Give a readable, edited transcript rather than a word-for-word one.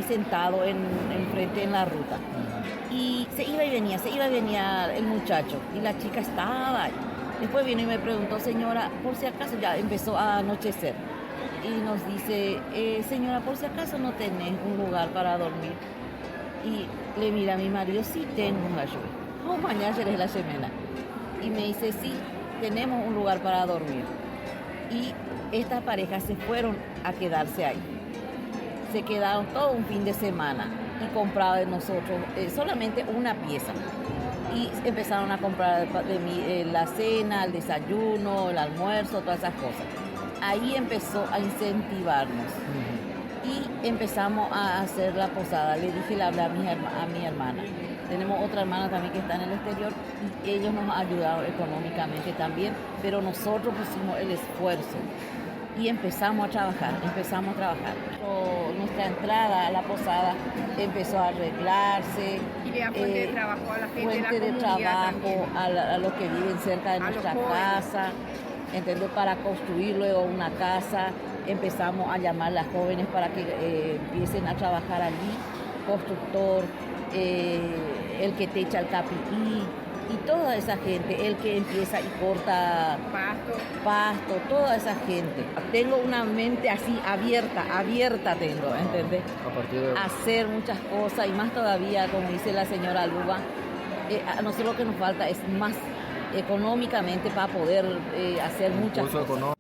sentado enfrente en la ruta. Y se iba y venía el muchacho y la chica estaba ahí. Después vino y me preguntó, señora, por si acaso ya empezó a anochecer. Y nos dice, señora, por si acaso no tenés un lugar para dormir. Y le mira a mi marido, sí tengo, oh, mañana es la semana. Y me dice, sí, tenemos un lugar para dormir. Y estas parejas se fueron a quedarse ahí. Se quedaron todo un fin de semana y compraban de nosotros solamente una pieza. Y empezaron a comprar de mí la cena, el desayuno, el almuerzo, todas esas cosas. Ahí empezó a incentivarnos. Y empezamos a hacer la posada. Le dije, le hablé a mi hermana. Tenemos otra hermana también que está en el exterior y ellos nos ayudaron económicamente también, pero nosotros pusimos el esfuerzo y empezamos a trabajar. Nuestra entrada a la posada empezó a arreglarse. Y le da fuente de trabajo a la gente fuente de trabajo a los que viven cerca de nuestra casa, ¿entendés? Para construir luego una casa. Empezamos a llamar a las jóvenes para que empiecen a trabajar allí, constructor, el que techa el capirí y toda esa gente, el que empieza y corta pasto, toda esa gente. Tengo una mente así abierta tengo, ¿entendés? A partir de... Hacer muchas cosas y más todavía, como dice la señora Luba, a nosotros lo que nos falta es más económicamente para poder hacer muchas cosas.